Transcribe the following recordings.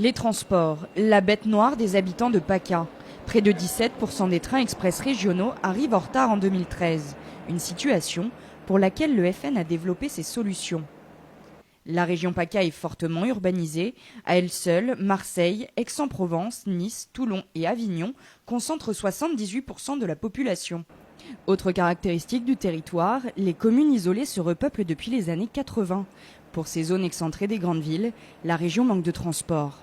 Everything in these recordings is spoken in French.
Les transports, la bête noire des habitants de PACA. Près de 17% des trains express régionaux arrivent en retard en 2013. Une situation pour laquelle le FN a développé ses solutions. La région PACA est fortement urbanisée. À elle seule, Marseille, Aix-en-Provence, Nice, Toulon et Avignon concentrent 78% de la population. Autre caractéristique du territoire, les communes isolées se repeuplent depuis les années 80. Pour ces zones excentrées des grandes villes, la région manque de transport.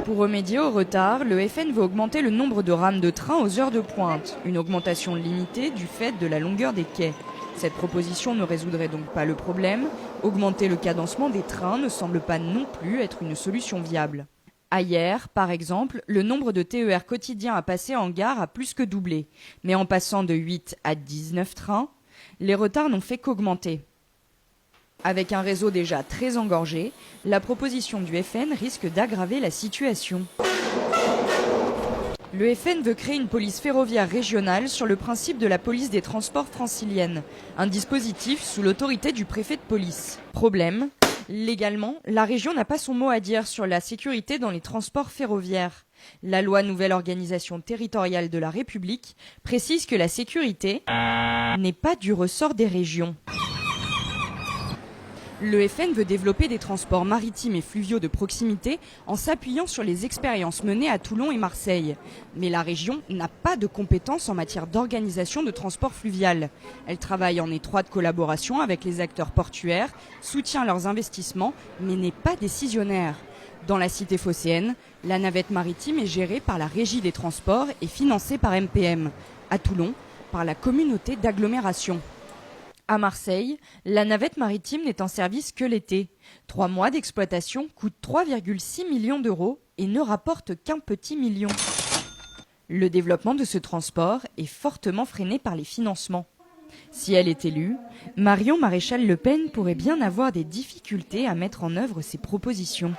Pour remédier au retard, le FN veut augmenter le nombre de rames de train aux heures de pointe, une augmentation limitée du fait de la longueur des quais. Cette proposition ne résoudrait donc pas le problème. Augmenter le cadencement des trains ne semble pas non plus être une solution viable. À hier, par exemple, le nombre de TER quotidiens à passer en gare a plus que doublé. Mais en passant de 8 à 19 trains, les retards n'ont fait qu'augmenter. Avec un réseau déjà très engorgé, la proposition du FN risque d'aggraver la situation. Le FN veut créer une police ferroviaire régionale sur le principe de la police des transports francilienne, un dispositif sous l'autorité du préfet de police. Problème, légalement, la région n'a pas son mot à dire sur la sécurité dans les transports ferroviaires. La loi Nouvelle Organisation Territoriale de la République précise que la sécurité n'est pas du ressort des régions. Le FN veut développer des transports maritimes et fluviaux de proximité en s'appuyant sur les expériences menées à Toulon et Marseille. Mais la région n'a pas de compétences en matière d'organisation de transport fluvial. Elle travaille en étroite collaboration avec les acteurs portuaires, soutient leurs investissements, mais n'est pas décisionnaire. Dans la cité phocéenne, la navette maritime est gérée par la Régie des transports et financée par MPM. À Toulon, par la communauté d'agglomération. À Marseille, la navette maritime n'est en service que l'été. 3 mois d'exploitation coûtent 3,6 millions d'euros et ne rapportent qu'un petit million. Le développement de ce transport est fortement freiné par les financements. Si elle est élue, Marion Maréchal Le Pen pourrait bien avoir des difficultés à mettre en œuvre ses propositions.